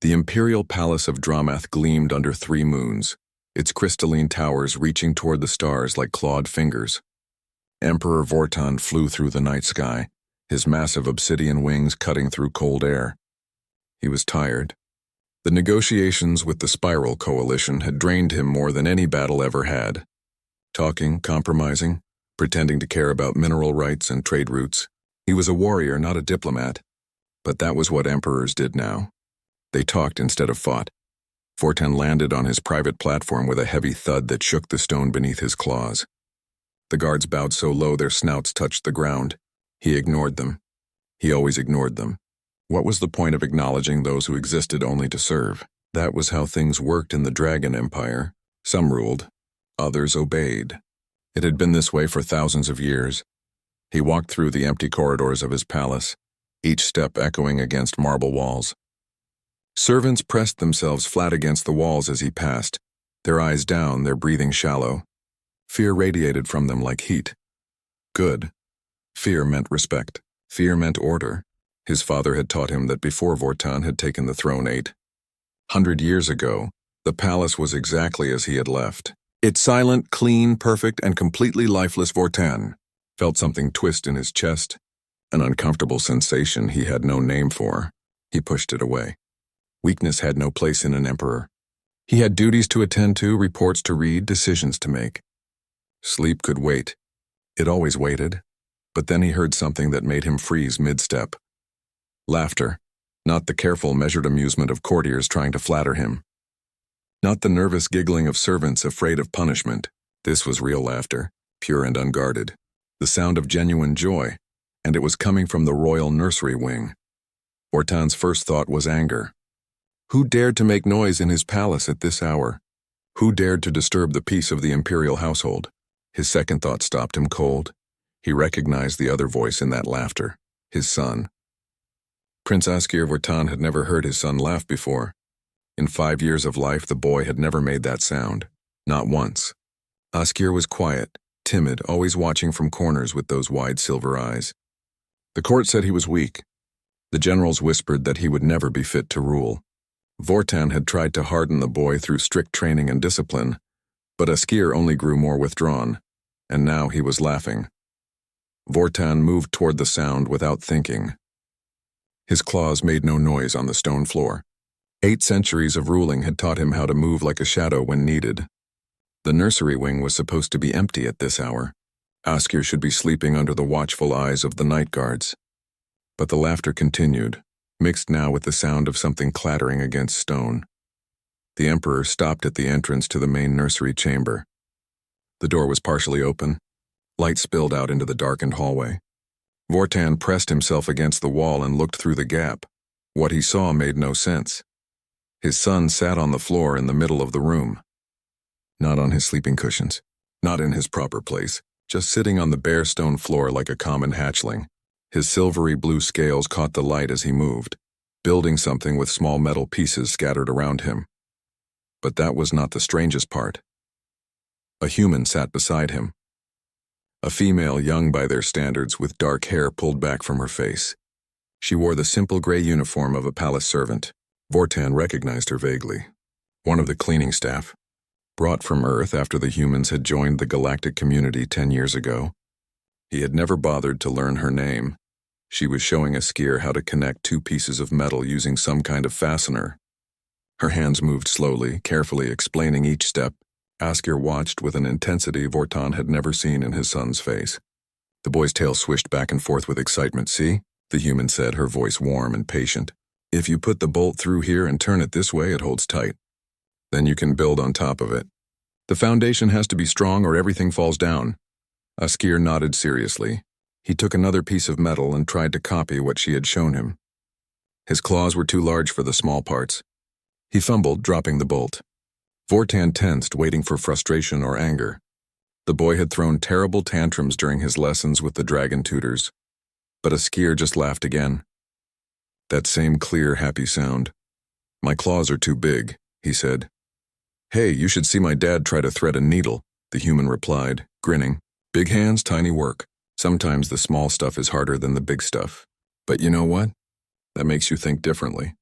The imperial palace of Dramath gleamed under 3 moons, its crystalline towers reaching toward the stars like clawed fingers. Emperor Vortan flew through the night sky, his massive obsidian wings cutting through cold air. He was tired. The negotiations with the Spiral Coalition had drained him more than any battle ever had. Talking, compromising, pretending to care about mineral rights and trade routes. He was a warrior, not a diplomat. But that was what emperors did now. They talked instead of fought. Vortan landed on his private platform with a heavy thud that shook the stone beneath his claws. The guards bowed so low their snouts touched the ground. He ignored them. He always ignored them. What was the point of acknowledging those who existed only to serve? That was how things worked in the Dragon Empire. Some ruled, others obeyed. It had been this way for thousands of years. He walked through the empty corridors of his palace, each step echoing against marble walls. Servants pressed themselves flat against the walls as he passed, their eyes down, their breathing shallow. Fear radiated from them like heat. Good. Fear meant respect. Fear meant order. His father had taught him that before Vortan had taken the throne 800 years ago, the palace was exactly as he had left. Its silent, clean, perfect, and completely lifeless Vortan felt something twist in his chest, an uncomfortable sensation he had no name for. He pushed it away. Weakness had no place in an emperor. He had duties to attend to, reports to read, decisions to make. Sleep could wait. It always waited. But then he heard something that made him freeze mid-step. Laughter, not the careful, measured amusement of courtiers trying to flatter him. Not the nervous giggling of servants afraid of punishment. This was real laughter, pure and unguarded. The sound of genuine joy, and it was coming from the royal nursery wing. Vortan's first thought was anger. Who dared to make noise in his palace at this hour? Who dared to disturb the peace of the imperial household? His second thought stopped him cold. He recognized the other voice in that laughter, his son. Prince Askir Vortan had never heard his son laugh before. In 5 years of life, the boy had never made that sound, not once. Askir was quiet, timid, always watching from corners with those wide silver eyes. The court said he was weak. The generals whispered that he would never be fit to rule. Vortan had tried to harden the boy through strict training and discipline, but Askir only grew more withdrawn, and now he was laughing. Vortan moved toward the sound without thinking. His claws made no noise on the stone floor. 8 centuries of ruling had taught him how to move like a shadow when needed. The nursery wing was supposed to be empty at this hour. Askir should be sleeping under the watchful eyes of the night guards. But the laughter continued, mixed now with the sound of something clattering against stone. The emperor stopped at the entrance to the main nursery chamber. The door was partially open. Light spilled out into the darkened hallway. Vortan pressed himself against the wall and looked through the gap. What he saw made no sense. His son sat on the floor in the middle of the room. Not on his sleeping cushions, not in his proper place, just sitting on the bare stone floor like a common hatchling. His silvery blue scales caught the light as he moved, building something with small metal pieces scattered around him. But that was not the strangest part. A human sat beside him. A female young by their standards with dark hair pulled back from her face. She wore the simple gray uniform of a palace servant. Vortan recognized her vaguely. One of the cleaning staff, brought from Earth after the humans had joined the galactic community 10 years ago. He had never bothered to learn her name. She was showing Askir how to connect 2 pieces of metal using some kind of fastener. Her hands moved slowly, carefully explaining each step. Askir watched with an intensity Vortan had never seen in his son's face. The boy's tail swished back and forth with excitement. "See?" the human said, her voice warm and patient. "If you put the bolt through here and turn it this way, it holds tight. Then you can build on top of it. The foundation has to be strong or everything falls down." Askir nodded seriously. He took another piece of metal and tried to copy what she had shown him. His claws were too large for the small parts. He fumbled, dropping the bolt. Vortan tensed, waiting for frustration or anger. The boy had thrown terrible tantrums during his lessons with the dragon tutors. But Askir just laughed again. That same clear, happy sound. "My claws are too big," he said. "Hey, you should see my dad try to thread a needle," the human replied, grinning. "Big hands, tiny work. Sometimes the small stuff is harder than the big stuff. But you know what? That makes you think differently."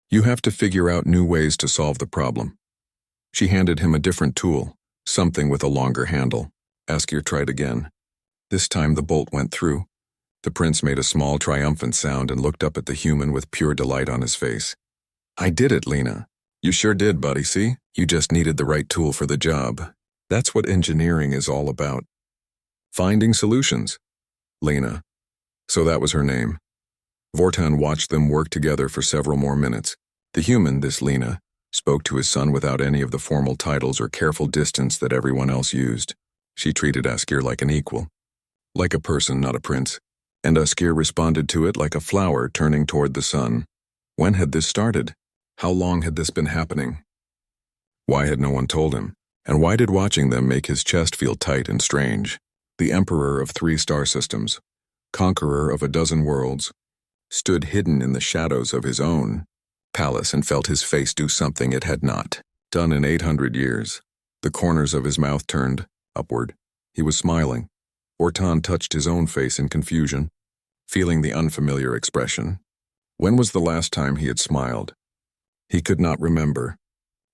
You have to figure out new ways to solve the problem. She handed him a different tool, something with a longer handle. Askir tried again. This time the bolt went through. The prince made a small triumphant sound and looked up at the human with pure delight on his face. I did it, Lena. You sure did, buddy, see? You just needed the right tool for the job. That's what engineering is all about. Finding solutions. Lena. So that was her name. Vortan watched them work together for several more minutes. The human, this Lena, spoke to his son without any of the formal titles or careful distance that everyone else used. She treated Askir like an equal. Like a person, not a prince. And Askir responded to it like a flower turning toward the sun. When had this started? How long had this been happening? Why had no one told him? And why did watching them make his chest feel tight and strange? The emperor of 3 star systems, conqueror of a dozen worlds, stood hidden in the shadows of his own palace and felt his face do something it had not done in 800 years. The corners of his mouth turned upward. He was smiling. Vortan touched his own face in confusion, feeling the unfamiliar expression. When was the last time he had smiled? He could not remember.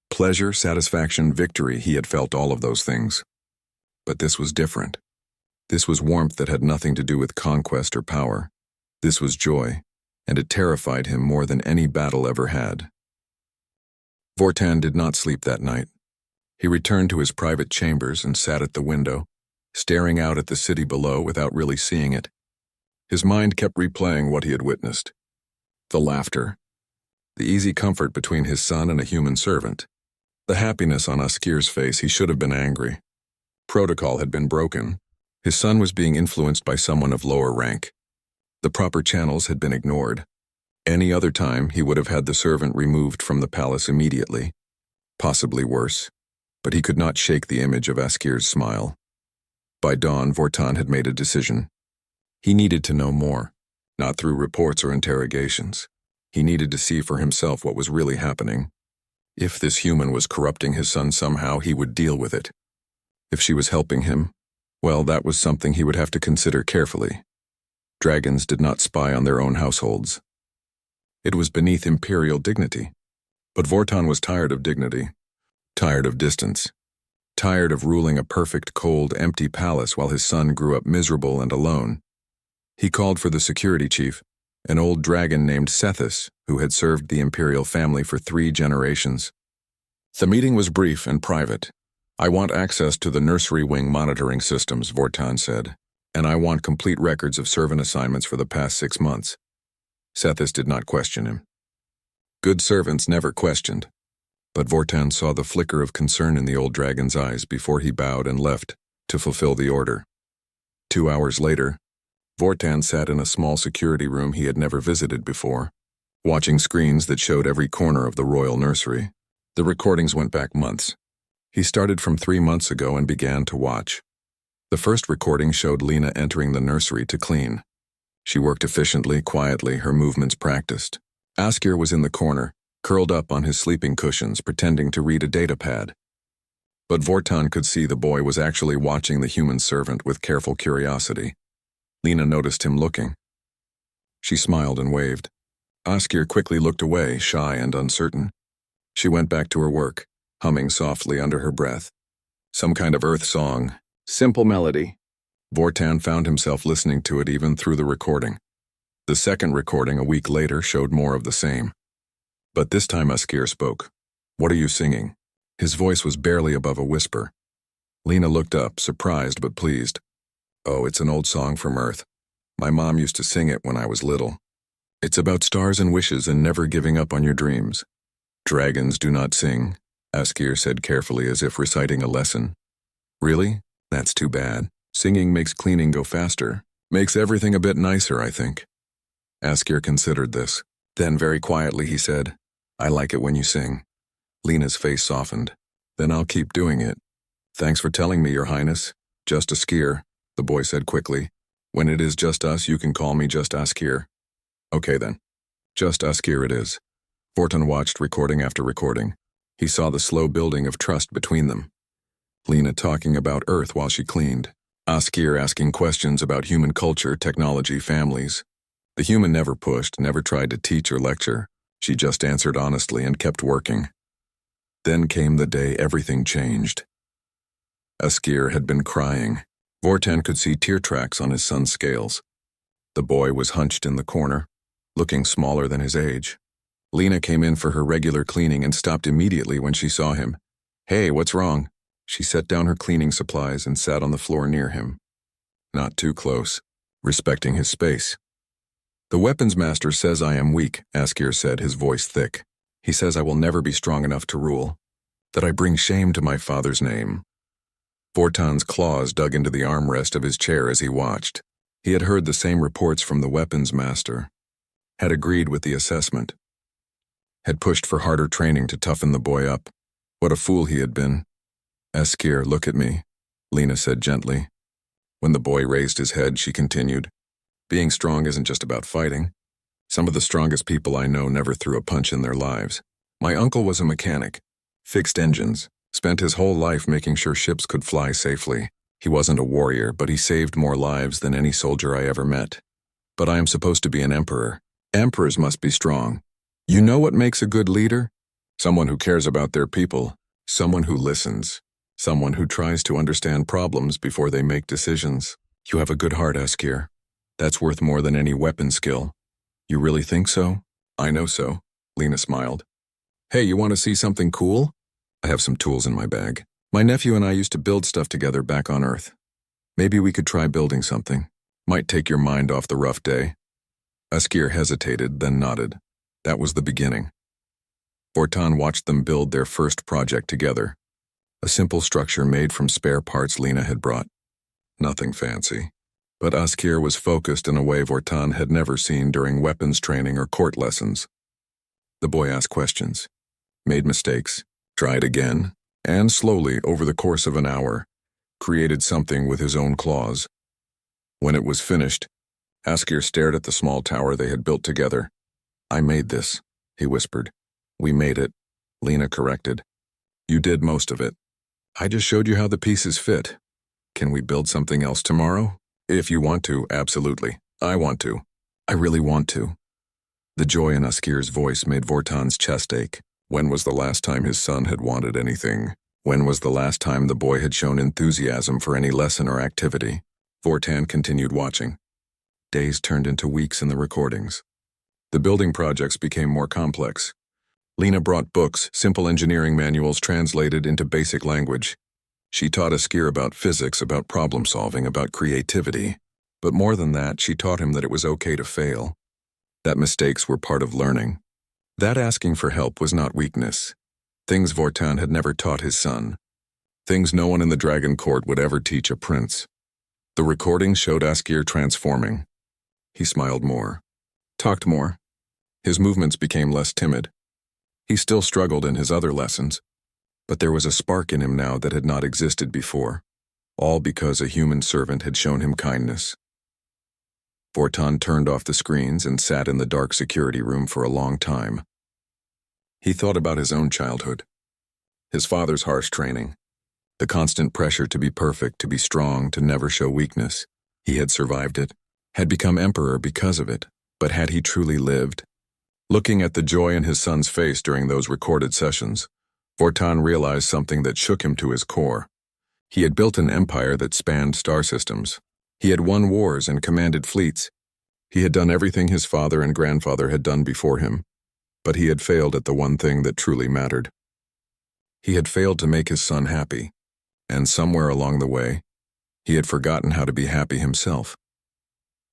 Pleasure, satisfaction, victory, he had felt all of those things. But this was different. This was warmth that had nothing to do with conquest or power. This was joy, and it terrified him more than any battle ever had. Vortan did not sleep that night. He returned to his private chambers and sat at the window, staring out at the city below without really seeing it. His mind kept replaying what he had witnessed. The laughter. The easy comfort between his son and a human servant. The happiness on Askir's face. He should have been angry. Protocol had been broken. His son was being influenced by someone of lower rank. The proper channels had been ignored. Any other time, he would have had the servant removed from the palace immediately. Possibly worse. But he could not shake the image of Askir's smile. By dawn, Vortan had made a decision. He needed to know more, not through reports or interrogations. He needed to see for himself what was really happening. If this human was corrupting his son somehow, he would deal with it. If she was helping him, well, that was something he would have to consider carefully. Dragons did not spy on their own households. It was beneath imperial dignity. But Vortan was tired of dignity, tired of distance, tired of ruling a perfect, cold, empty palace while his son grew up miserable and alone. He called for the security chief, an old dragon named Sethis, who had served the imperial family for 3 generations. The meeting was brief and private. I want access to the nursery wing monitoring systems, Vortan said, and I want complete records of servant assignments for the past 6 months. Sethis did not question him. Good servants never questioned. But Vortan saw the flicker of concern in the old dragon's eyes before he bowed and left to fulfill the order. 2 hours later, Vortan sat in a small security room he had never visited before, watching screens that showed every corner of the royal nursery. The recordings went back months. He started from 3 months ago and began to watch. The first recording showed Lena entering the nursery to clean. She worked efficiently, quietly, her movements practiced. Askir was in the corner, curled up on his sleeping cushions, pretending to read a data pad. But Vortan could see the boy was actually watching the human servant with careful curiosity. Lena noticed him looking. She smiled and waved. Askir quickly looked away, shy and uncertain. She went back to her work, humming softly under her breath. Some kind of earth song. Simple melody. Vortan found himself listening to it even through the recording. The second recording a week later showed more of the same. But this time Askir spoke. What are you singing? His voice was barely above a whisper. Lena looked up, surprised but pleased. Oh, it's an old song from Earth. My mom used to sing it when I was little. It's about stars and wishes and never giving up on your dreams. Dragons do not sing, Askir said carefully as if reciting a lesson. Really? That's too bad. Singing makes cleaning go faster. Makes everything a bit nicer, I think. Askir considered this. Then very quietly he said, I like it when you sing. Lena's face softened. Then I'll keep doing it. Thanks for telling me, Your Highness. Just Askir, the boy said quickly. When it is just us, you can call me just Askir. Okay then. Just Askir it is. Vortan watched recording after recording. He saw the slow building of trust between them. Lena talking about Earth while she cleaned. Askir asking questions about human culture, technology, families. The human never pushed, never tried to teach or lecture. She just answered honestly and kept working. Then came the day everything changed. Askir had been crying. Vortan could see tear tracks on his son's scales. The boy was hunched in the corner, looking smaller than his age. Lena came in for her regular cleaning and stopped immediately when she saw him. "Hey, what's wrong?" She set down her cleaning supplies and sat on the floor near him. Not too close, respecting his space. "The weapons master says I am weak," Askir said, his voice thick. "He says I will never be strong enough to rule, that I bring shame to my father's name." Vortan's claws dug into the armrest of his chair as he watched. He had heard the same reports from the weapons master, had agreed with the assessment, had pushed for harder training to toughen the boy up. What a fool he had been. "Askir, look at me," Lena said gently. When the boy raised his head, she continued, "Being strong isn't just about fighting. Some of the strongest people I know never threw a punch in their lives. My uncle was a mechanic, fixed engines, spent his whole life making sure ships could fly safely. He wasn't a warrior, but he saved more lives than any soldier I ever met. But I am supposed to be an emperor. Emperors must be strong. You know what makes a good leader? Someone who cares about their people, someone who listens, someone who tries to understand problems before they make decisions. You have a good heart, Askir. That's worth more than any weapon skill." "You really think so?" "I know so," Lena smiled. "Hey, you want to see something cool? I have some tools in my bag. My nephew and I used to build stuff together back on Earth. Maybe we could try building something. Might take your mind off the rough day." Askir hesitated, then nodded. That was the beginning. Vortan watched them build their first project together. A simple structure made from spare parts Lena had brought. Nothing fancy. But Askir was focused in a way Vortan had never seen during weapons training or court lessons. The boy asked questions, made mistakes, tried again, and slowly, over the course of an hour, created something with his own claws. When it was finished, Askir stared at the small tower they had built together. "I made this," he whispered. "We made it," Lena corrected. "You did most of it. I just showed you how the pieces fit. Can we build something else tomorrow? If you want to, absolutely. I want to. I really want to." The joy in Askir's voice made Vortan's chest ache. When was the last time his son had wanted anything? When was the last time the boy had shown enthusiasm for any lesson or activity? Vortan continued watching. Days turned into weeks in the recordings. The building projects became more complex. Lena brought books, simple engineering manuals translated into basic language. She taught Askir about physics, about problem solving, about creativity. But more than that, she taught him that it was okay to fail, that mistakes were part of learning, that asking for help was not weakness. Things Vortan had never taught his son. Things no one in the Dragon Court would ever teach a prince. The recording showed Askir transforming. He smiled more, talked more. His movements became less timid. He still struggled in his other lessons, but there was a spark in him now that had not existed before, all because a human servant had shown him kindness. Vortan turned off the screens and sat in the dark security room for a long time. He thought about his own childhood, his father's harsh training, the constant pressure to be perfect, to be strong, to never show weakness. He had survived it, had become emperor because of it, but had he truly lived? Looking at the joy in his son's face during those recorded sessions, Vortan realized something that shook him to his core. He had built an empire that spanned star systems. He had won wars and commanded fleets. He had done everything his father and grandfather had done before him, but he had failed at the one thing that truly mattered. He had failed to make his son happy, and somewhere along the way, he had forgotten how to be happy himself.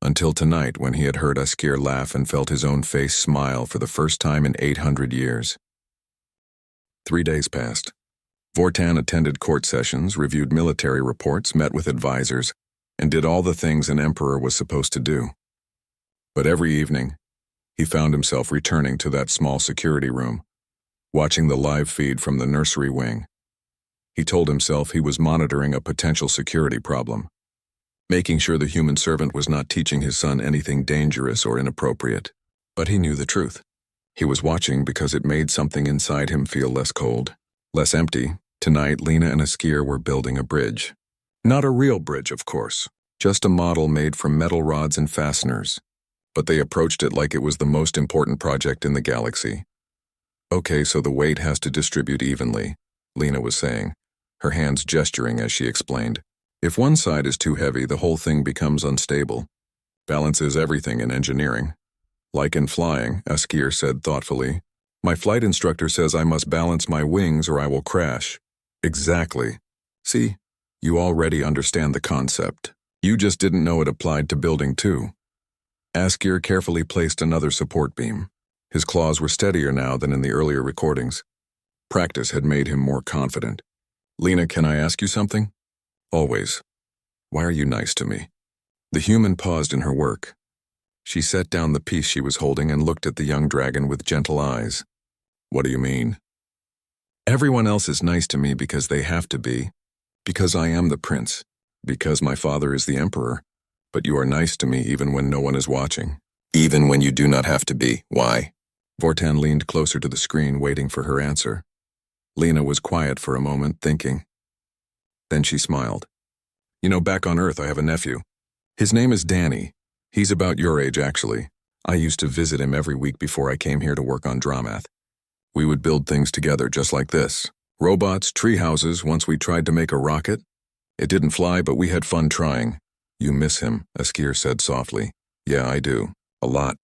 Until tonight, when he had heard Askir laugh and felt his own face smile for the first time in 800 years. 3 days passed. Vortan attended court sessions, reviewed military reports, met with advisors, and did all the things an emperor was supposed to do. But every evening, he found himself returning to that small security room, watching the live feed from the nursery wing. He told himself he was monitoring a potential security problem, making sure the human servant was not teaching his son anything dangerous or inappropriate. But he knew the truth. He was watching because it made something inside him feel less cold, less empty. Tonight, Lena and Askir were building a bridge. Not a real bridge, of course, just a model made from metal rods and fasteners. but they approached it like it was the most important project in the galaxy. Okay, so the weight has to distribute evenly, Lena was saying, her hands gesturing as she explained. If one side is too heavy, the whole thing becomes unstable. Balance is everything in engineering. Like in flying, Askir said thoughtfully. My flight instructor says I must balance my wings or I will crash. Exactly. See, you already understand the concept. You just didn't know it applied to building too. Askir carefully placed another support beam. His claws were steadier now than in the earlier recordings. Practice had made him more confident. Lena, can I ask you something? Always. Why are you nice to me? The human paused in her work. She set down the piece she was holding and looked at the young dragon with gentle eyes. What do you mean? Everyone else is nice to me because they have to be. Because I am the prince. Because my father is the emperor. But you are nice to me even when no one is watching. Even when you do not have to be. Why? Vortan leaned closer to the screen, waiting for her answer. Lena was quiet for a moment, thinking. Then she smiled. You know, back on Earth I have a nephew. His name is Danny. He's about your age, actually. I used to visit him every week before I came here to work on Dramath. We would build things together just like this. Robots, tree houses. Once we tried to make a rocket. It didn't fly, but we had fun trying. You miss him, Askir said softly. Yeah, I do. A lot.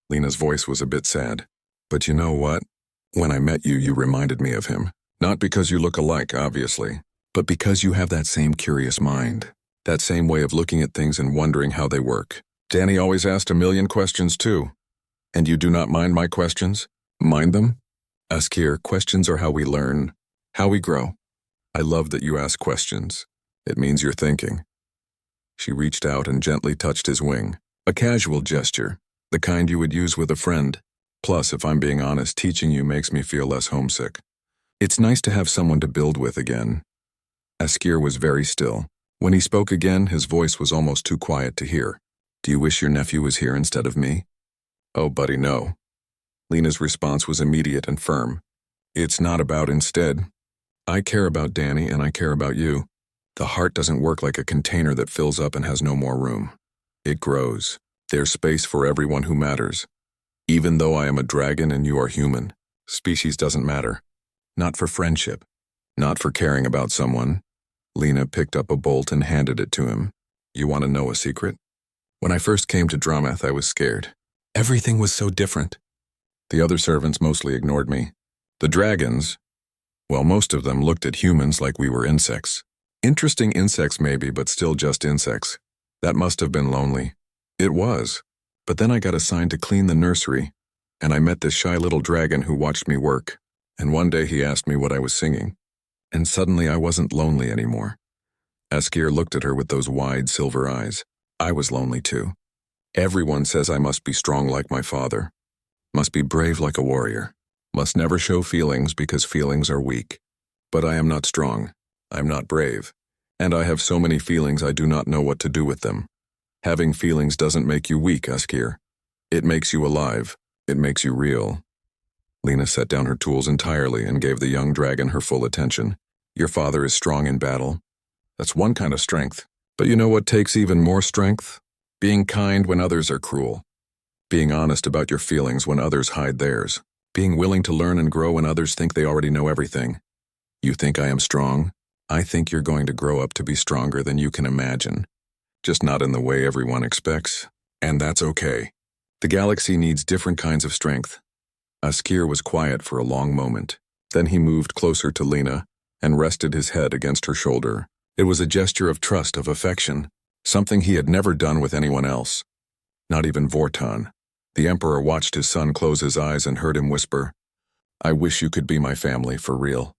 Lena's voice was a bit sad. But you know what? When I met you, you reminded me of him. Not because you look alike, obviously, but because you have that same curious mind. That same way of looking at things and wondering how they work. Danny always asked a million questions too. And you do not mind my questions? Mind them? Askir, questions are how we learn, how we grow. I love that you ask questions. It means you're thinking. She reached out and gently touched his wing. A casual gesture, the kind you would use with a friend. Plus, if I'm being honest, teaching you makes me feel less homesick. It's nice to have someone to build with again. Askir was very still. When he spoke again, his voice was almost too quiet to hear. Do you wish your nephew was here instead of me? Oh, buddy, no. Lena's response was immediate and firm. It's not about instead. I care about Danny and I care about you. The heart doesn't work like a container that fills up and has no more room. It grows. There's space for everyone who matters. Even though I am a dragon and you are human, species doesn't matter. Not for friendship. Not for caring about someone. Lena picked up a bolt and handed it to him. You want to know a secret? When I first came to Dramath, I was scared. Everything was so different. The other servants mostly ignored me. The dragons, well, most of them looked at humans like we were insects. Interesting insects maybe, but still just insects. That must have been lonely. It was. But then I got assigned to clean the nursery, and I met this shy little dragon who watched me work, and one day he asked me what I was singing. And suddenly I wasn't lonely anymore. Askir looked at her with those wide silver eyes. I was lonely too. Everyone says I must be strong like my father. Must be brave like a warrior. Must never show feelings because feelings are weak. But I am not strong. I'm not brave. And I have so many feelings I do not know what to do with them. Having feelings doesn't make you weak, Askir. It makes you alive. It makes you real. Lena set down her tools entirely and gave the young dragon her full attention. Your father is strong in battle. That's one kind of strength. But you know what takes even more strength? Being kind when others are cruel. Being honest about your feelings when others hide theirs. Being willing to learn and grow when others think they already know everything. You think I am strong? I think you're going to grow up to be stronger than you can imagine. Just not in the way everyone expects. And that's okay. The galaxy needs different kinds of strength. Askir was quiet for a long moment. Then he moved closer to Lena and rested his head against her shoulder. It was a gesture of trust, of affection, something he had never done with anyone else. Not even Vortan. The Emperor watched his son close his eyes and heard him whisper, I wish you could be my family for real.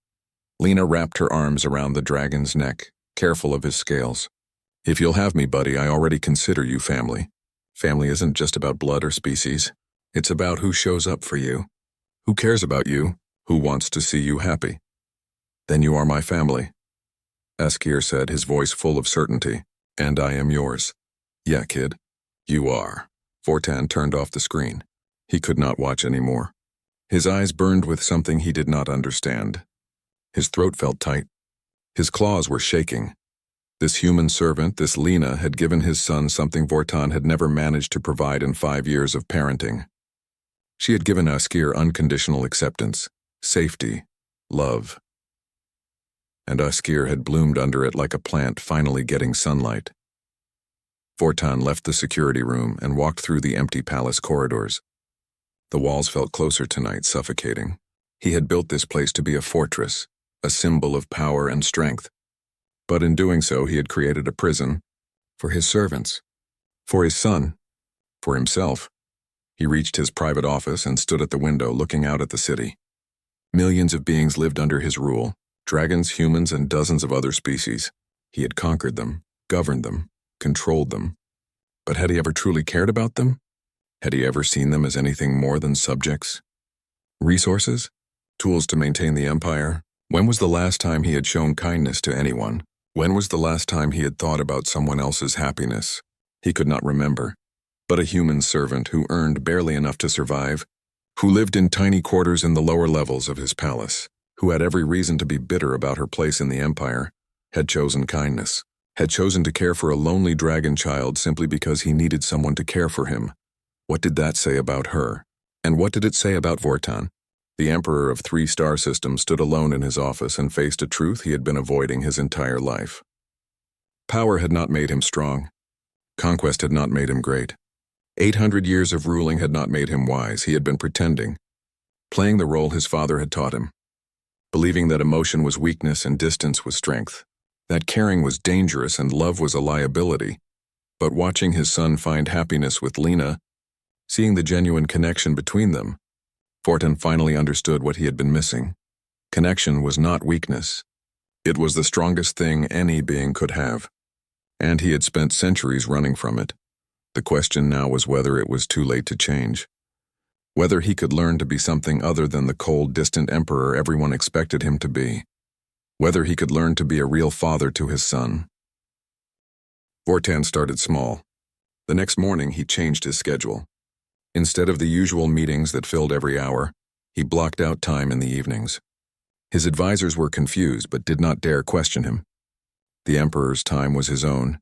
Lena wrapped her arms around the dragon's neck, careful of his scales. If you'll have me, buddy, I already consider you family. Family isn't just about blood or species. It's about who shows up for you, who cares about you, who wants to see you happy. Then you are my family. Askir said, his voice full of certainty, and I am yours. Yeah, kid, you are. Vortan turned off the screen. He could not watch anymore. His eyes burned with something he did not understand. His throat felt tight. His claws were shaking. This human servant, this Lena, had given his son something Vortan had never managed to provide in 5 years of parenting. She had given Askir unconditional acceptance, safety, love. And Askir had bloomed under it like a plant finally getting sunlight. Vortan left the security room and walked through the empty palace corridors. The walls felt closer tonight, suffocating. He had built this place to be a fortress, a symbol of power and strength. But in doing so, he had created a prison for his servants, for his son, for himself. He reached his private office and stood at the window looking out at the city. Millions of beings lived under his rule, dragons, humans, and dozens of other species. He had conquered them, governed them, controlled them. But had he ever truly cared about them? Had he ever seen them as anything more than subjects? Resources? Tools to maintain the empire? When was the last time he had shown kindness to anyone? When was the last time he had thought about someone else's happiness? He could not remember. But a human servant who earned barely enough to survive, who lived in tiny quarters in the lower levels of his palace, who had every reason to be bitter about her place in the empire, had chosen kindness, had chosen to care for a lonely dragon child simply because he needed someone to care for him. What did that say about her? And what did it say about Vortan? The Emperor of 3 star systems stood alone in his office and faced a truth he had been avoiding his entire life. Power had not made him strong. Conquest had not made him great. 800 years of ruling had not made him wise. He had been pretending, playing the role his father had taught him, believing that emotion was weakness and distance was strength, that caring was dangerous and love was a liability. But watching his son find happiness with Lena, seeing the genuine connection between them, Vortan finally understood what he had been missing. Connection was not weakness. It was the strongest thing any being could have, and he had spent centuries running from it. The question now was whether it was too late to change. Whether he could learn to be something other than the cold, distant emperor everyone expected him to be. Whether he could learn to be a real father to his son. Vortan started small. The next morning he changed his schedule. Instead of the usual meetings that filled every hour, he blocked out time in the evenings. His advisors were confused but did not dare question him. The emperor's time was his own.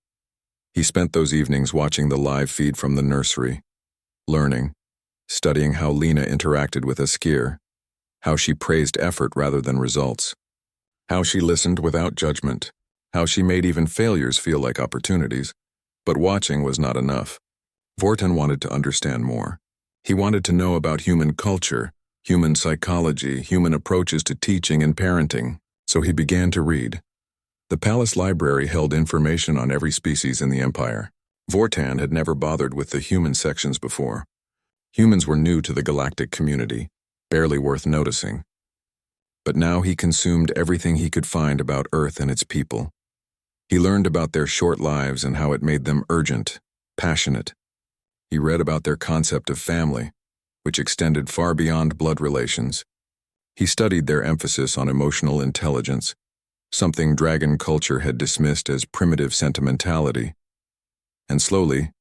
He spent those evenings watching the live feed from the nursery, learning, studying how Lena interacted with Askir, how she praised effort rather than results, how she listened without judgment, how she made even failures feel like opportunities. But watching was not enough. Vortan wanted to understand more. He wanted to know about human culture, human psychology, human approaches to teaching and parenting, so he began to read. The palace library held information on every species in the empire. Vortan had never bothered with the human sections before. Humans were new to the galactic community, barely worth noticing. But now he consumed everything he could find about Earth and its people. He learned about their short lives and how it made them urgent, passionate. He read about their concept of family, which extended far beyond blood relations. He studied their emphasis on emotional intelligence, something dragon culture had dismissed as primitive sentimentality. And slowly,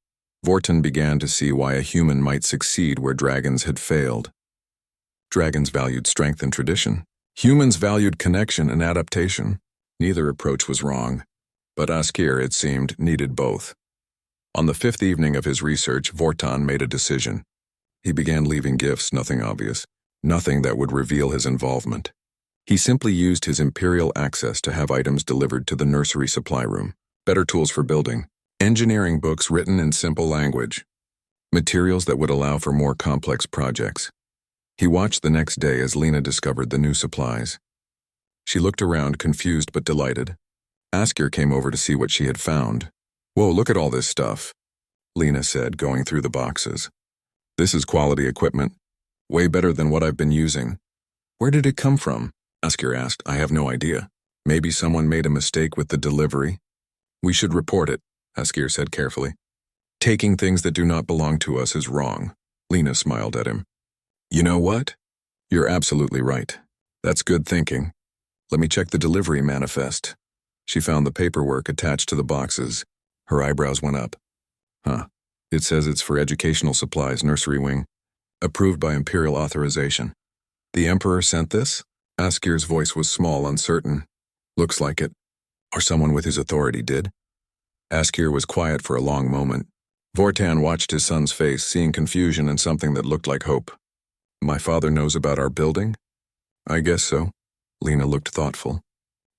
Vortan began to see why a human might succeed where dragons had failed. Dragons valued strength and tradition. Humans valued connection and adaptation. Neither approach was wrong, but Askir, it seemed, needed both. On the 5th evening of his research, Vortan made a decision. He began leaving gifts, nothing obvious, nothing that would reveal his involvement. He simply used his imperial access to have items delivered to the nursery supply room, better tools for building, engineering books written in simple language, materials that would allow for more complex projects. He watched the next day as Lena discovered the new supplies. She looked around, confused but delighted. Askir came over to see what she had found. "Whoa, look at all this stuff," Lena said, going through the boxes. "This is quality equipment. Way better than what I've been using." "Where did it come from?" Askir asked. "I have no idea. Maybe someone made a mistake with the delivery." "We should report it," Askir said carefully. "Taking things that do not belong to us is wrong." Lena smiled at him. "You know what? You're absolutely right. That's good thinking. Let me check the delivery manifest." She found the paperwork attached to the boxes. Her eyebrows went up. It says it's for educational supplies, nursery wing. Approved by imperial authorization. The Emperor sent this? Askir's voice was small, uncertain. "Looks like it. Or someone with his authority did? Askir was quiet for a long moment. Vortan watched his son's face, seeing confusion and something that looked like hope. My father knows about our building? I guess so. Lena looked thoughtful.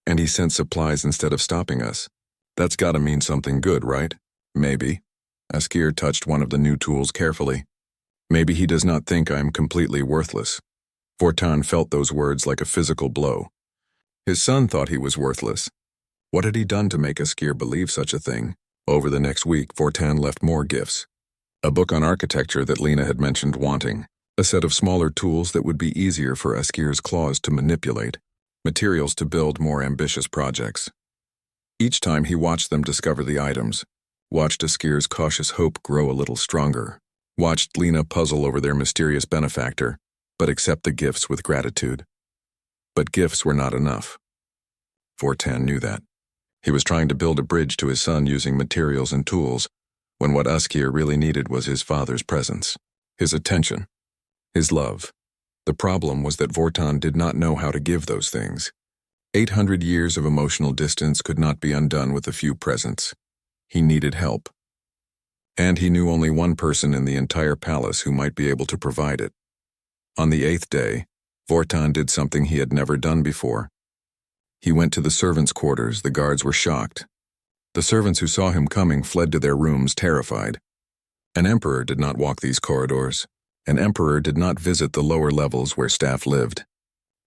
And he sent supplies instead of stopping us. That's gotta mean something good, right? Maybe. Askir touched one of the new tools carefully. Maybe he does not think I am completely worthless. Vortan felt those words like a physical blow. His son thought he was worthless. What had he done to make Askir believe such a thing? Over the next week, Vortan left more gifts. A book on architecture that Lena had mentioned wanting. A set of smaller tools that would be easier for Askir's claws to manipulate. Materials to build more ambitious projects. Each time he watched them discover the items, watched Askir's cautious hope grow a little stronger, watched Lena puzzle over their mysterious benefactor, but accept the gifts with gratitude. But gifts were not enough. Vortan knew that. He was trying to build a bridge to his son using materials and tools, when what Askir really needed was his father's presence, his attention, his love. The problem was that Vortan did not know how to give those things. 800 years of emotional distance could not be undone with a few presents. He needed help. And he knew only one person in the entire palace who might be able to provide it. On the 8th day, Vortan did something he had never done before. He went to the servants' quarters. The guards were shocked. The servants who saw him coming fled to their rooms terrified. An emperor did not walk these corridors. An emperor did not visit the lower levels where staff lived.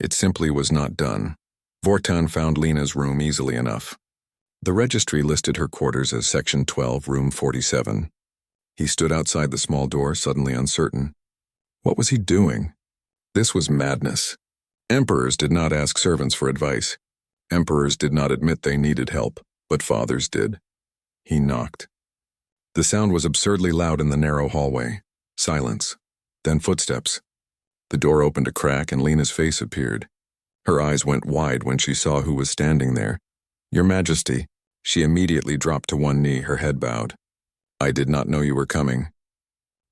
It simply was not done. Vortan found Lena's room easily enough. The registry listed her quarters as Section 12, Room 47. He stood outside the small door, suddenly uncertain. What was he doing? This was madness. Emperors did not ask servants for advice. Emperors did not admit they needed help, but fathers did. He knocked. The sound was absurdly loud in the narrow hallway. Silence. Then footsteps. The door opened a crack and Lena's face appeared. Her eyes went wide when she saw who was standing there. Your Majesty. She immediately dropped to one knee, her head bowed. I did not know you were coming.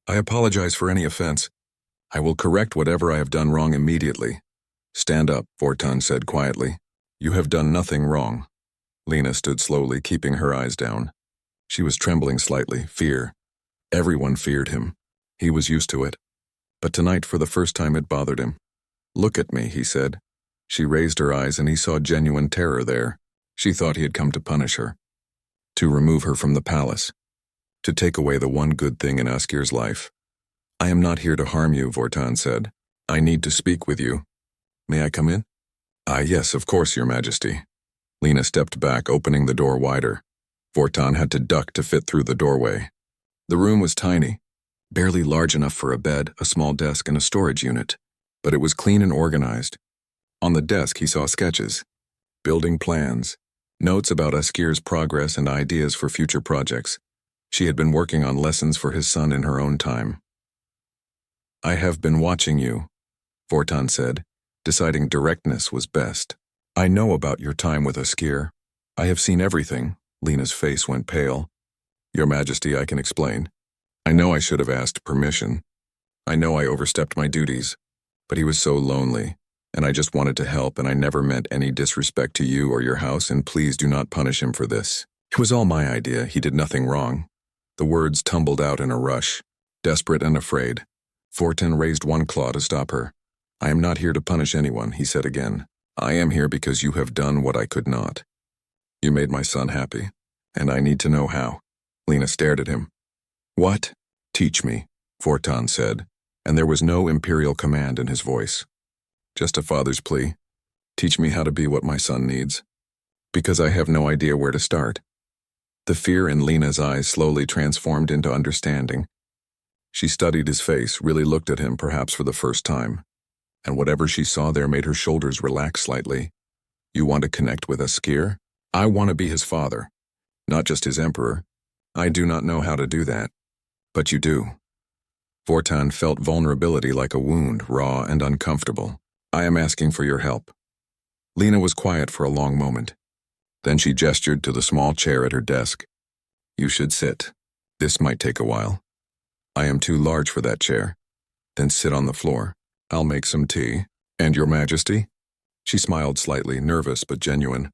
I apologize for any offense. I will correct whatever I have done wrong immediately. Stand up, Vortan said quietly. You have done nothing wrong. Lena stood slowly, keeping her eyes down. She was trembling slightly, fear. Everyone feared him. He was used to it. But tonight, for the first time, it bothered him. Look at me, he said. She raised her eyes and he saw genuine terror there. She thought he had come to punish her. To remove her from the palace. To take away the one good thing in Askir's life. I am not here to harm you, Vortan said. I need to speak with you. May I come in? Yes, of course, Your Majesty. Lena stepped back, opening the door wider. Vortan had to duck to fit through the doorway. The room was tiny, barely large enough for a bed, a small desk, and a storage unit. But it was clean and organized. On the desk, he saw sketches, building plans, notes about Askir's progress and ideas for future projects. She had been working on lessons for his son in her own time. I have been watching you, Vortan said, deciding directness was best. I know about your time with Askir. I have seen everything. Lena's face went pale. Your Majesty, I can explain. I know I should have asked permission. I know I overstepped my duties, but he was so lonely, and I just wanted to help, and I never meant any disrespect to you or your house, and please do not punish him for this. It was all my idea. He did nothing wrong. The words tumbled out in a rush, desperate and afraid. Vortan raised one claw to stop her. I am not here to punish anyone, he said again. I am here because you have done what I could not. You made my son happy, and I need to know how. Lena stared at him. What? Teach me, Vortan said, and there was no imperial command in his voice. Just a father's plea. Teach me how to be what my son needs. Because I have no idea where to start. The fear in Lena's eyes slowly transformed into understanding. She studied his face, really looked at him perhaps for the first time, and whatever she saw there made her shoulders relax slightly. You want to connect with Askir? I want to be his father, not just his emperor. I do not know how to do that, but you do. Vortan felt vulnerability like a wound, raw and uncomfortable. I am asking for your help. Lena was quiet for a long moment. Then she gestured to the small chair at her desk. You should sit. This might take a while. I am too large for that chair. Then sit on the floor. I'll make some tea. And Your Majesty? She smiled slightly, nervous but genuine.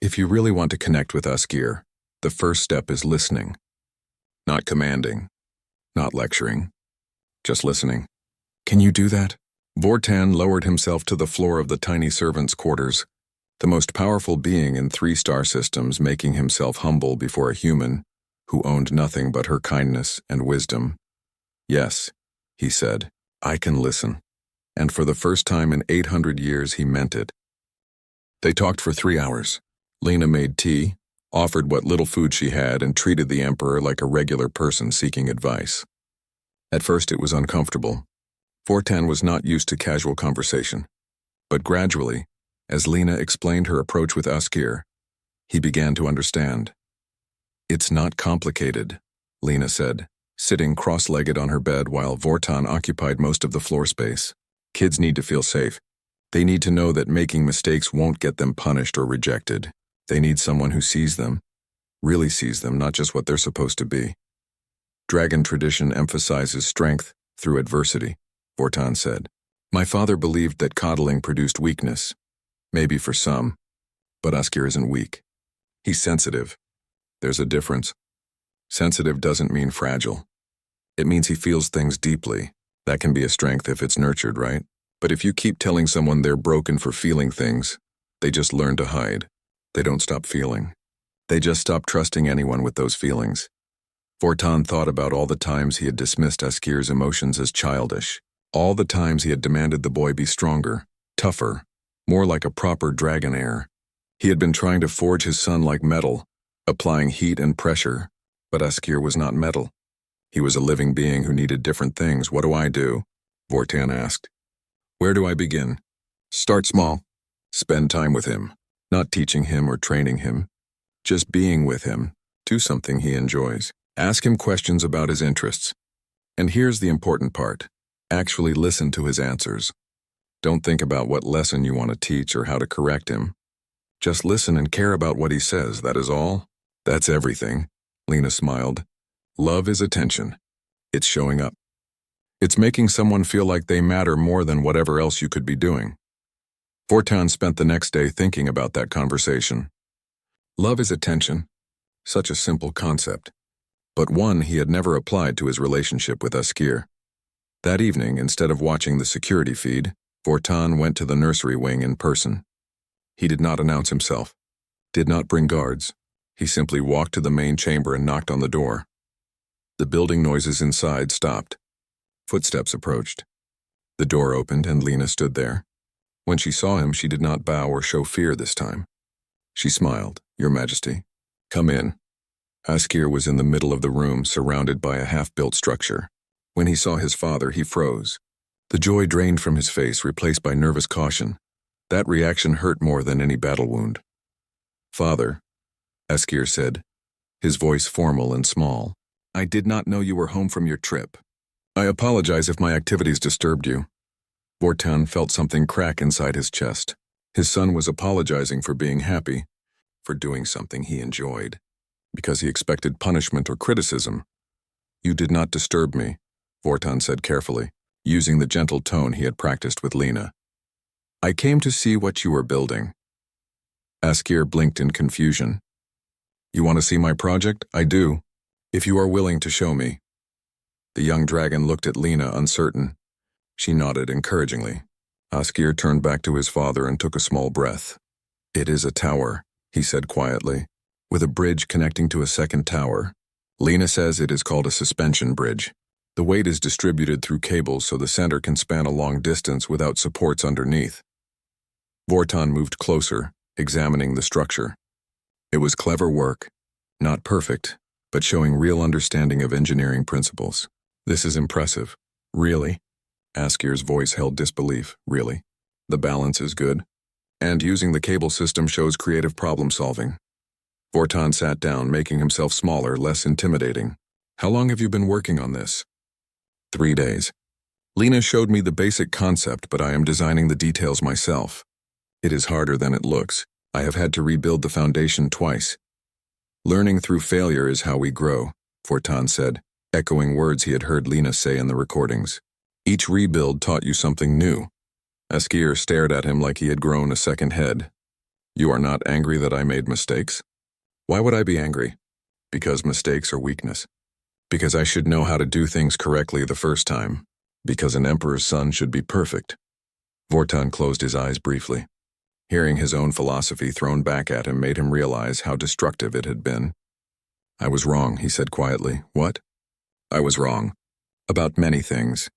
If you really want to connect with Askir, the first step is listening. Not commanding, not lecturing, just listening. Can you do that? Vortan lowered himself to the floor of the tiny servants' quarters, the most powerful being in 3-star systems, making himself humble before a human who owned nothing but her kindness and wisdom. Yes, he said, I can listen. And for the first time in 800 years, he meant it. They talked for 3 hours. Lena made tea, offered what little food she had, and treated the Emperor like a regular person seeking advice. At first it was uncomfortable. Vortan was not used to casual conversation. But gradually, as Lena explained her approach with Askir, he began to understand. It's not complicated, Lena said, sitting cross-legged on her bed while Vortan occupied most of the floor space. Kids need to feel safe. They need to know that making mistakes won't get them punished or rejected. They need someone who sees them, really sees them, not just what they're supposed to be. Dragon tradition emphasizes strength through adversity, Vortan said. My father believed that coddling produced weakness. Maybe for some, but Askir isn't weak. He's sensitive. There's a difference. Sensitive doesn't mean fragile. It means he feels things deeply. That can be a strength if it's nurtured, right? But if you keep telling someone they're broken for feeling things, they just learn to hide. They don't stop feeling. They just stop trusting anyone with those feelings. Vortan thought about all the times he had dismissed Askir's emotions as childish. All the times he had demanded the boy be stronger, tougher, more like a proper dragon heir. He had been trying to forge his son like metal, applying heat and pressure, but Askir was not metal. He was a living being who needed different things. What do I do? Vortan asked. Where do I begin? Start small. Spend time with him, not teaching him or training him, just being with him. Do something he enjoys. Ask him questions about his interests. And here's the important part. Actually listen to his answers. Don't think about what lesson you want to teach or how to correct him. Just listen and care about what he says, that is all. That's everything, Lena smiled. Love is attention. It's showing up. It's making someone feel like they matter more than whatever else you could be doing. Vortan spent the next day thinking about that conversation. Love is attention. Such a simple concept, but one he had never applied to his relationship with Askir. That evening, instead of watching the security feed, Vortan went to the nursery wing in person. He did not announce himself, did not bring guards. He simply walked to the main chamber and knocked on the door. The building noises inside stopped. Footsteps approached. The door opened and Lena stood there. When she saw him, she did not bow or show fear this time. She smiled. Your Majesty. Come in. Askir was in the middle of the room, surrounded by a half-built structure. When he saw his father, he froze. The joy drained from his face, replaced by nervous caution. That reaction hurt more than any battle wound. Father, Askir said, his voice formal and small. I did not know you were home from your trip. I apologize if my activities disturbed you. Vortan felt something crack inside his chest. His son was apologizing for being happy, for doing something he enjoyed, because he expected punishment or criticism. You did not disturb me, Vortan said carefully, using the gentle tone he had practiced with Lena. I came to see what you were building. Askir blinked in confusion. You want to see my project? I do, if you are willing to show me. The young dragon looked at Lena, uncertain. She nodded encouragingly. Askir turned back to his father and took a small breath. It is a tower, he said quietly, with a bridge connecting to a second tower. Lena says it is called a suspension bridge. The weight is distributed through cables so the center can span a long distance without supports underneath. Vortan moved closer, examining the structure. It was clever work, not perfect, but showing real understanding of engineering principles. This is impressive. Really? Askir's voice held disbelief. Really? The balance is good. And using the cable system shows creative problem solving. Vortan sat down, making himself smaller, less intimidating. How long have you been working on this? 3 days. Lena showed me the basic concept, but I am designing the details myself. It is harder than it looks. I have had to rebuild the foundation twice. Learning through failure is how we grow, Vortan said, echoing words he had heard Lena say in the recordings. Each rebuild taught you something new. Askir stared at him like he had grown a second head. You are not angry that I made mistakes? Why would I be angry? Because mistakes are weakness. Because I should know how to do things correctly the first time. Because an emperor's son should be perfect. Vortan closed his eyes briefly. Hearing his own philosophy thrown back at him made him realize how destructive it had been. I was wrong, he said quietly. What? I was wrong. About many things.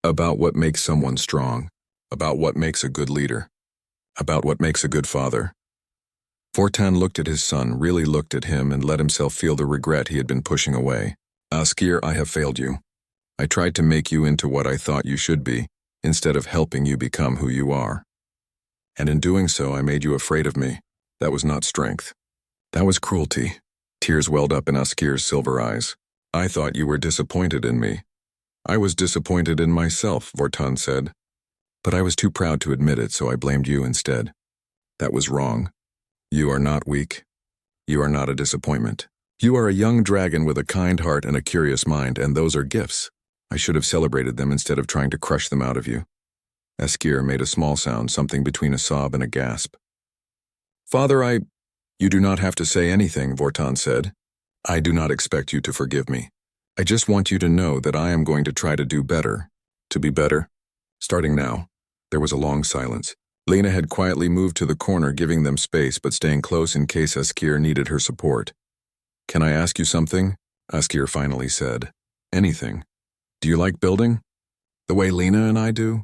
About what makes someone strong. About what makes a good leader. About what makes a good father. Vortan looked at his son, really looked at him, and let himself feel the regret he had been pushing away. Askir, I have failed you. I tried to make you into what I thought you should be, instead of helping you become who you are. And in doing so, I made you afraid of me. That was not strength. That was cruelty. Tears welled up in Askir's silver eyes. I thought you were disappointed in me. I was disappointed in myself, Vortan said. But I was too proud to admit it, so I blamed you instead. That was wrong. You are not weak. You are not a disappointment. You are a young dragon with a kind heart and a curious mind, and those are gifts. I should have celebrated them instead of trying to crush them out of you. Askir made a small sound, something between a sob and a gasp. Father, You do not have to say anything, Vortan said. I do not expect you to forgive me. I just want you to know that I am going to try to do better. To be better. Starting now. There was a long silence. Lena had quietly moved to the corner, giving them space but staying close in case Askir needed her support. Can I ask you something? Askir finally said. Anything. Do you like building? The way Lena and I do?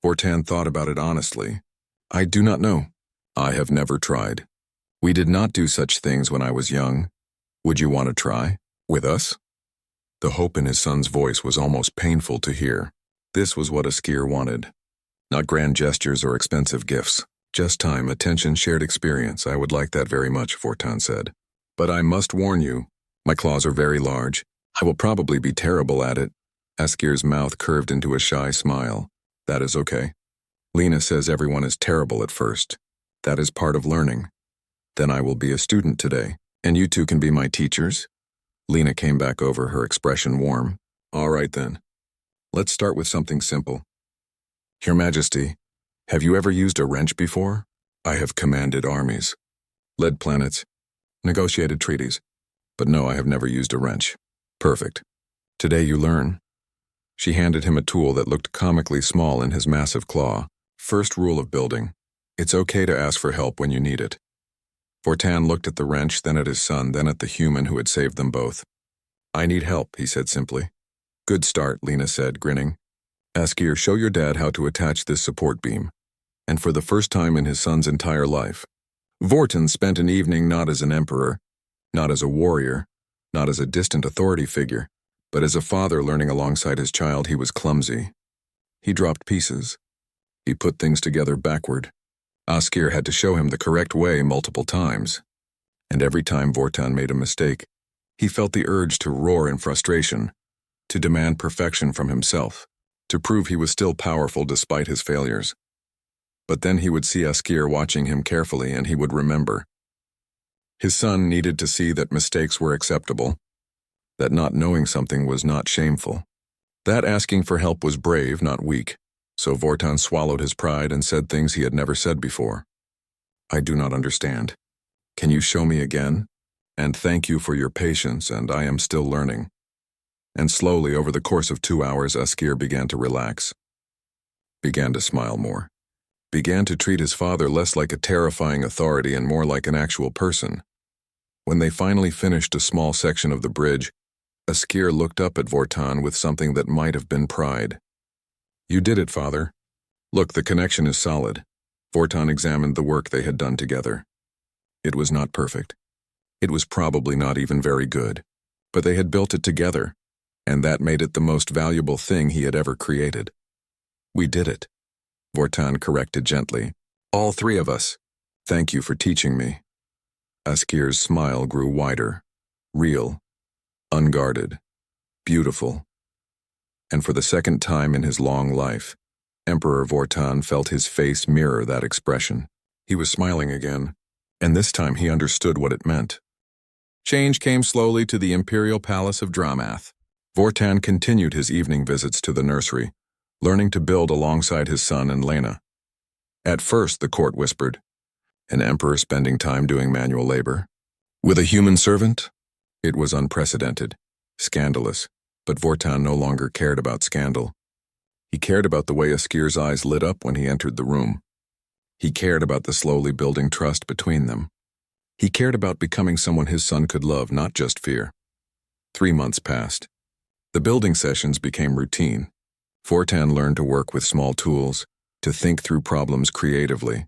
Vortan thought about it honestly. I do not know. I have never tried. We did not do such things when I was young. Would you want to try? With us? The hope in his son's voice was almost painful to hear. This was what Askir wanted. Not grand gestures or expensive gifts. Just time, attention, shared experience. I would like that very much, Vortan said. But I must warn you, my claws are very large. I will probably be terrible at it. Askir's mouth curved into a shy smile. That is okay. Lena says everyone is terrible at first. That is part of learning. Then I will be a student today, and you two can be my teachers? Lena came back over, her expression warm. All right then. Let's start with something simple. Your Majesty, have you ever used a wrench before? I have commanded armies, led planets, negotiated treaties, but no, I have never used a wrench. Perfect. Today you learn. She handed him a tool that looked comically small in his massive claw. First rule of building. It's okay to ask for help when you need it. Vortan looked at the wrench, then at his son, then at the human who had saved them both. I need help, he said simply. Good start, Lena said, grinning. Askir, show your dad how to attach this support beam. And for the first time in his son's entire life, Vortan spent an evening not as an emperor, not as a warrior, not as a distant authority figure, but as a father learning alongside his child. He was clumsy. He dropped pieces. He put things together backward. Askir had to show him the correct way multiple times. And every time Vortan made a mistake, he felt the urge to roar in frustration, to demand perfection from himself, to prove he was still powerful despite his failures. But then he would see Askir watching him carefully, and he would remember. His son needed to see that mistakes were acceptable, that not knowing something was not shameful, that asking for help was brave, not weak. So Vortan swallowed his pride and said things he had never said before. I do not understand. Can you show me again? And thank you for your patience, and I am still learning. And slowly, over the course of 2 hours, Askir began to relax, began to smile more, began to treat his father less like a terrifying authority and more like an actual person. When they finally finished a small section of the bridge, Askir looked up at Vortan with something that might have been pride. You did it, father. Look, the connection is solid. Vortan examined the work they had done together. It was not perfect. It was probably not even very good. But they had built it together, and that made it the most valuable thing he had ever created. We did it. Vortan corrected gently. All three of us. Thank you for teaching me. Askir's smile grew wider, real, unguarded, beautiful. And for the second time in his long life, Emperor Vortan felt his face mirror that expression. He was smiling again, and this time he understood what it meant. Change came slowly to the imperial palace of Dramath. Vortan continued his evening visits to the nursery, learning to build alongside his son and Lena. At first, the court whispered, An emperor spending time doing manual labor. With a human servant? It was unprecedented, scandalous, but Vortan no longer cared about scandal. He cared about the way Askir's eyes lit up when he entered the room. He cared about the slowly building trust between them. He cared about becoming someone his son could love, not just fear. 3 months passed. The building sessions became routine. Vortan learned to work with small tools, to think through problems creatively,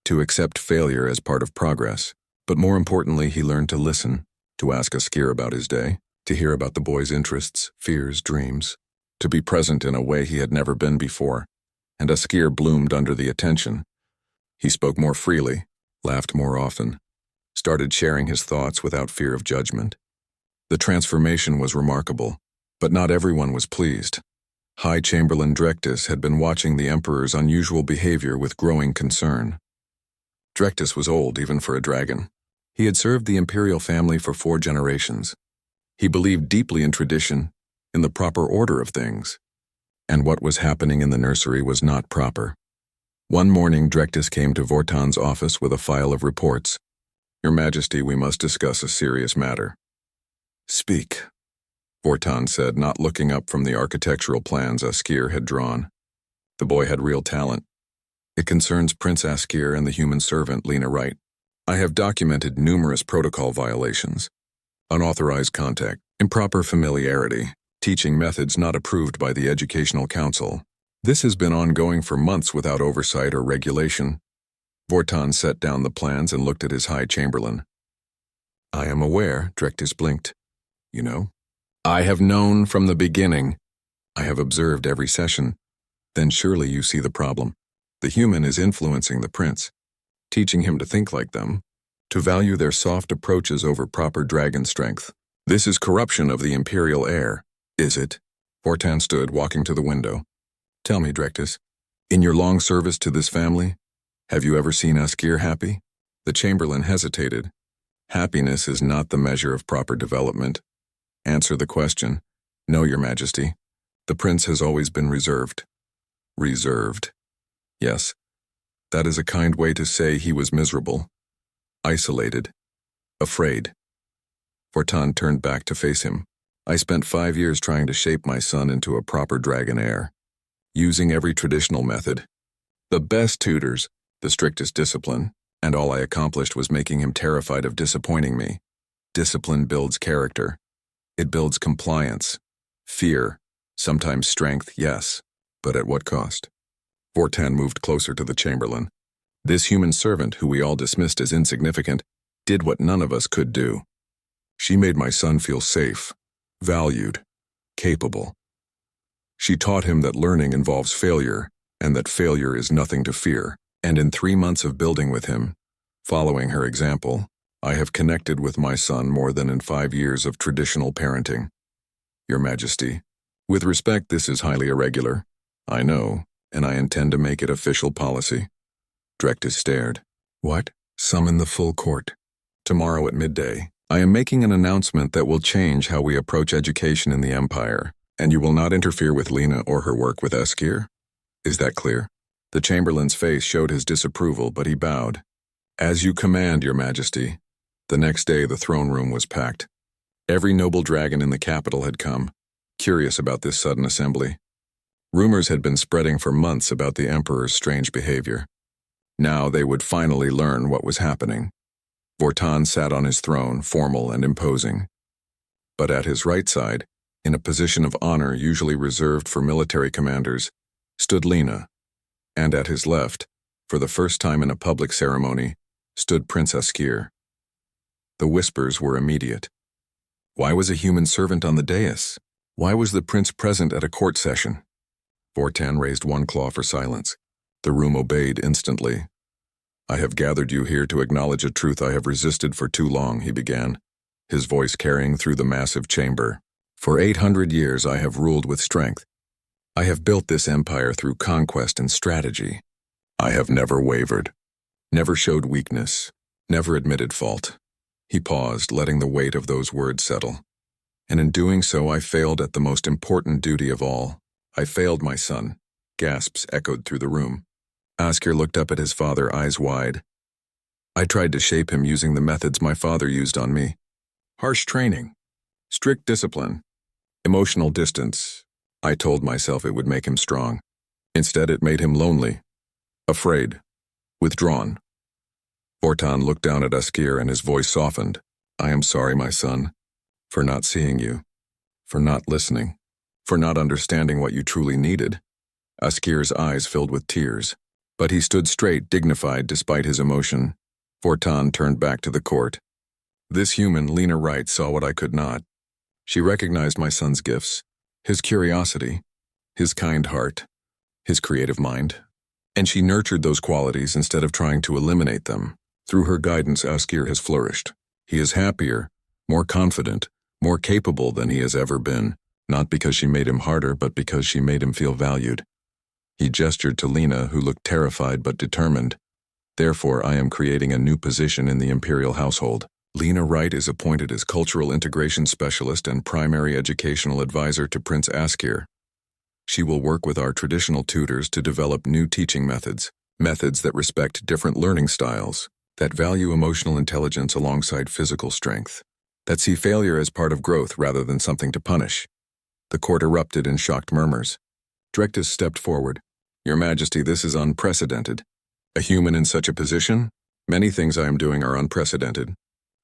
to accept failure as part of progress. But more importantly, he learned to listen, to ask Askir about his day, to hear about the boy's interests, fears, dreams, to be present in a way he had never been before, and Askir bloomed under the attention. He spoke more freely, laughed more often, started sharing his thoughts without fear of judgment. The transformation was remarkable, but not everyone was pleased. High Chamberlain Drektis had been watching the Emperor's unusual behavior with growing concern. Drektis was old even for a dragon. He had served the imperial family for 4 generations. He believed deeply in tradition, in the proper order of things. And what was happening in the nursery was not proper. One morning, Drektis came to Vortan's office with a file of reports. "Your Majesty, we must discuss a serious matter." "Speak," Vortan said, not looking up from the architectural plans Askir had drawn. The boy had real talent. "It concerns Prince Askir and the human servant, Lena Wright. I have documented numerous protocol violations. Unauthorized contact, improper familiarity, teaching methods not approved by the Educational Council. This has been ongoing for months without oversight or regulation." Vortan set down the plans and looked at his High Chamberlain. "I am aware," Drektis blinked. "You know? I have known from the beginning. I have observed every session. Then surely you see the problem. The human is influencing the prince, teaching him to think like them, to value their soft approaches over proper dragon strength. This is corruption of the imperial heir, is it?" Vortan stood, walking to the window. "Tell me, Drektis, in your long service to this family, have you ever seen Askir happy?" The Chamberlain hesitated. "Happiness is not the measure of proper development." "Answer the question." "No, Your Majesty. The prince has always been reserved." "Reserved?" "Yes. That is a kind way to say he was miserable. Isolated. Afraid." Vortan turned back to face him. "I spent 5 years trying to shape my son into a proper dragon heir, using every traditional method. The best tutors, the strictest discipline, and all I accomplished was making him terrified of disappointing me. Discipline builds character. It builds compliance, fear, sometimes strength, yes, but at what cost?" Vortan moved closer to the Chamberlain. "This human servant, who we all dismissed as insignificant, did what none of us could do. She made my son feel safe, valued, capable. She taught him that learning involves failure, and that failure is nothing to fear. And in 3 months of building with him, following her example, I have connected with my son more than in 5 years of traditional parenting. Your Majesty, with respect, this is highly irregular. I know, and I intend to make it official policy." Drektis stared. "What?" "Summon the full court. Tomorrow at midday, I am making an announcement that will change how we approach education in the Empire, and you will not interfere with Lena or her work with Askir. Is that clear?" The Chamberlain's face showed his disapproval, but he bowed. "As you command, Your Majesty." The next day, the throne room was packed. Every noble dragon in the capital had come, curious about this sudden assembly. Rumors had been spreading for months about the Emperor's strange behavior. Now they would finally learn what was happening. Vortan sat on his throne, formal and imposing. But at his right side, in a position of honor usually reserved for military commanders, stood Lena, and at his left, for the first time in a public ceremony, stood Prince Askir. The whispers were immediate. Why was a human servant on the dais? Why was the prince present at a court session? Vortan raised one claw for silence. The room obeyed instantly. "I have gathered you here to acknowledge a truth I have resisted for too long," he began, his voice carrying through the massive chamber. "For 800 years I have ruled with strength. I have built this empire through conquest and strategy. I have never wavered, never showed weakness, never admitted fault." He paused, letting the weight of those words settle. "And in doing so, I failed at the most important duty of all. I failed my son." Gasps echoed through the room. Askir looked up at his father, eyes wide. I tried to shape him using the methods my father used on me. Harsh training, strict discipline, emotional distance. I told myself it would make him strong. Instead, it made him lonely, afraid, withdrawn. Vortan looked down at Askir and his voice softened. I am sorry, my son, for not seeing you, for not listening, for not understanding what you truly needed. Askir's eyes filled with tears, but he stood straight, dignified despite his emotion. Vortan turned back to the court. This human, Lena Wright, saw what I could not. She recognized my son's gifts, his curiosity, his kind heart, his creative mind, and she nurtured those qualities instead of trying to eliminate them. Through her guidance, Askir has flourished. He is happier, more confident, more capable than he has ever been, not because she made him harder, but because she made him feel valued. He gestured to Lena, who looked terrified but determined. Therefore, I am creating a new position in the imperial household. Lena Wright is appointed as Cultural Integration Specialist and Primary Educational Advisor to Prince Askir. She will work with our traditional tutors to develop new teaching methods that respect different learning styles, that value emotional intelligence alongside physical strength, that see failure as part of growth rather than something to punish. The court erupted in shocked murmurs. Drektis stepped forward. Your Majesty, this is unprecedented. A human in such a position? Many things I am doing are unprecedented.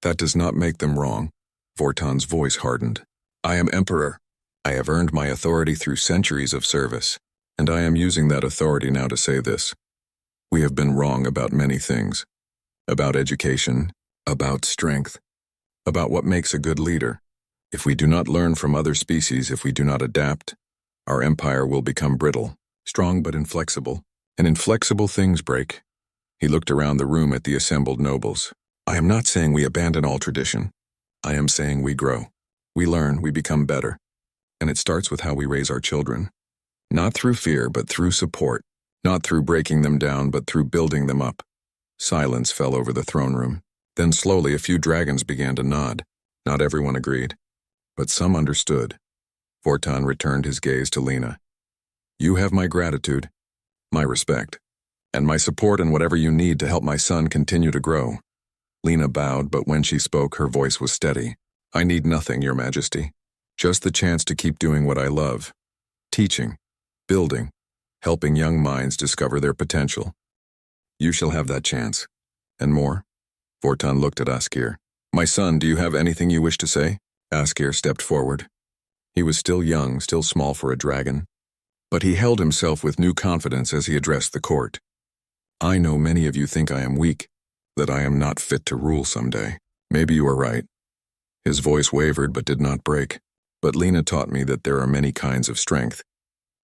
That does not make them wrong. Vortan's voice hardened. I am Emperor. I have earned my authority through centuries of service, and I am using that authority now to say this. We have been wrong about many things. About education, about strength, about what makes a good leader. If we do not learn from other species, if we do not adapt, our empire will become brittle, strong but inflexible, and inflexible things break. He looked around the room at the assembled nobles. I am not saying we abandon all tradition. I am saying we grow. We learn, we become better. And it starts with how we raise our children. Not through fear, but through support. Not through breaking them down, but through building them up. Silence fell over the throne room. Then slowly a few dragons began to nod. Not everyone agreed, but some understood. Vortan returned his gaze to Lena. You have my gratitude, my respect, and my support in whatever you need to help my son continue to grow. Lena bowed, but when she spoke, her voice was steady. I need nothing, Your Majesty. Just the chance to keep doing what I love. Teaching, building, helping young minds discover their potential. You shall have that chance. And more? Vortan looked at Askir. My son, do you have anything you wish to say? Askir stepped forward. He was still young, still small for a dragon, but he held himself with new confidence as he addressed the court. I know many of you think I am weak, that I am not fit to rule someday. Maybe you are right. His voice wavered but did not break. But Lena taught me that there are many kinds of strength,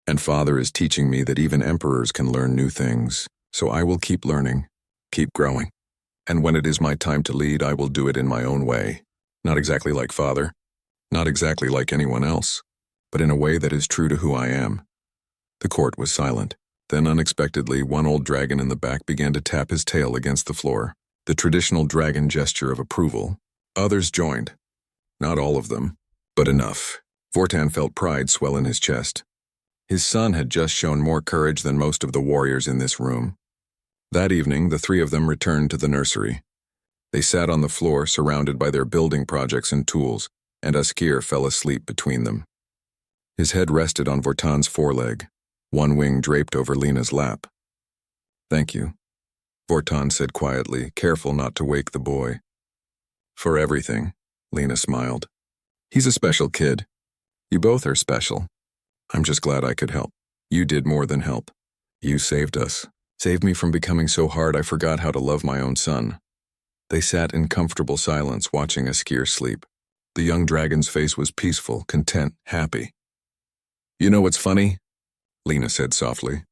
and Father is teaching me that even emperors can learn new things. So I will keep learning, keep growing. And when it is my time to lead, I will do it in my own way. Not exactly like Father, not exactly like anyone else, but in a way that is true to who I am. The court was silent. Then unexpectedly, one old dragon in the back began to tap his tail against the floor, the traditional dragon gesture of approval. Others joined. Not all of them, but enough. Vortan felt pride swell in his chest. His son had just shown more courage than most of the warriors in this room. That evening, the three of them returned to the nursery. They sat on the floor, surrounded by their building projects and tools, and Askir fell asleep between them. His head rested on Vortan's foreleg, one wing draped over Lena's lap. Thank you, Vortan said quietly, careful not to wake the boy. For everything, Lena smiled. He's a special kid. You both are special. I'm just glad I could help. You did more than help. You saved us. Saved me from becoming so hard I forgot how to love my own son. They sat in comfortable silence watching Askir sleep. The young dragon's face was peaceful, content, happy. You know what's funny? Lena said softly.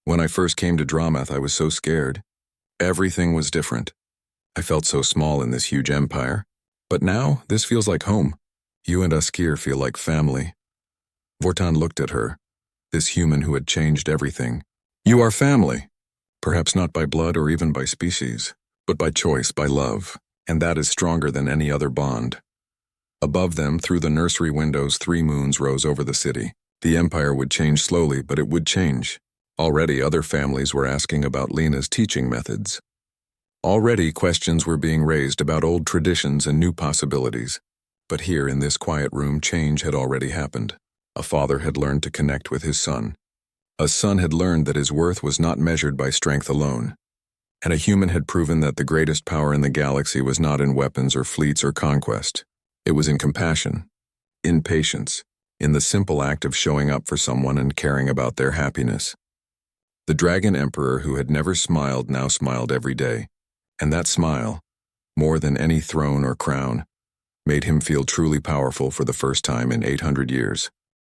When I first came to Dramath, I was so scared. Everything was different. I felt so small in this huge empire. But now, this feels like home. You and Askir feel like family. Vortan looked at her, this human who had changed everything. You are family. Perhaps not by blood or even by species, but by choice, by love, and that is stronger than any other bond. Above them, through the nursery windows, 3 moons rose over the city. The empire would change slowly, but it would change. Already other families were asking about Lena's teaching methods. Already questions were being raised about old traditions and new possibilities. But here in this quiet room, change had already happened. A father had learned to connect with his son. A son had learned that his worth was not measured by strength alone. And a human had proven that the greatest power in the galaxy was not in weapons or fleets or conquest. It was in compassion, in patience, in the simple act of showing up for someone and caring about their happiness. The Dragon Emperor, who had never smiled, now smiled every day. And that smile, more than any throne or crown, made him feel truly powerful for the first time in 800 years.